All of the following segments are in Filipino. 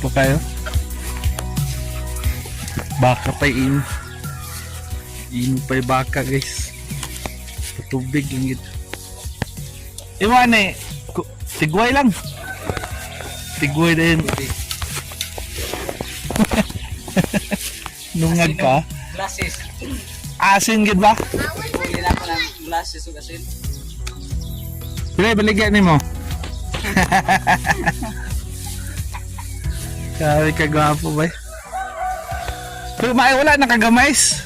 po kayo. Baka pa in pa yung baka guys. Patubig lang ito. Iwan eh. Tigway lang. Tigway din. Nungag ka. Glasses. Asin gid ba? Pili na ako ng glasses o asin. Pila baligyan nimo. Kaya kagwapo ba? Pero wala nakagamais.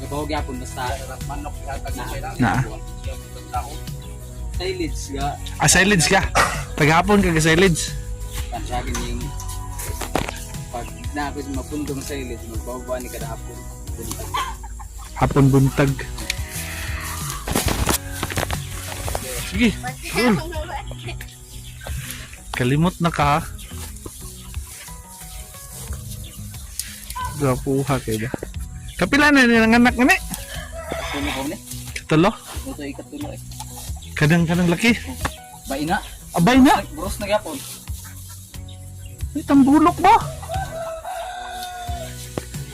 Nagawag yapon basta manok yatag na. Na. Silage ga. Silage ka. Paghapon ka silage. Pansagin yung pag naapit mapundong silage, magbawa ni kada hapon. Hapon buntag. Sige. Kalimot na ka. Gapuha kayo ba? Kapila na nilang anak nga ni? Tulo ko ni. Katulo? Ito ikatulo eh. Kadang laki. Baina. Abay na. Bros na yapon. Itang bulok ba?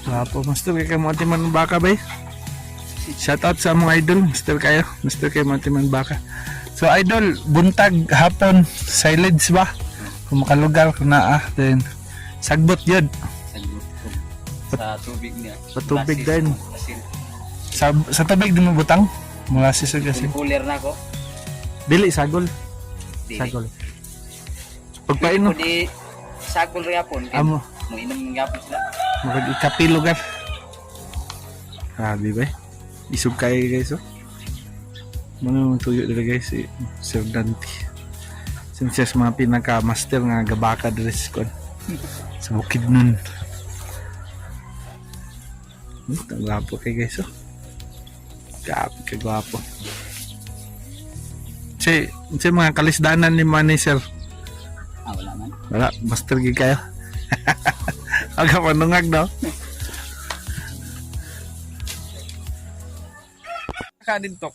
Gapo, master kayo mga timan baka ba? Shout out sa mga idol. Master kayo mga timan baka. So idol, buntag, hapon, silage ba? Kung makalugar ko na then sagbot yun. Sa tubig niya. Sa tubig din. Asin. Sa tubig din mo butang? Molasses kasi. Cooler na ako. Dili, sagol. Dili. Sagol. Pagpain no? Di sagol rin yapon. Amo. Mo inom ng yapon sila. Magigikapi lugar. Grabe ba? Isog kayo guys oh. Ano yung tuyo dito guys si Sir Dante. Since sa mga pinaka-master nga gabaka dito sa bukid nun. Ang gwapo kayo guys oh. Grabe ka gwapo. Si mga kalisdanan ni Manny Sir. Wala man. Wala, master gig kayo. Aga panungag daw. Kanin tok.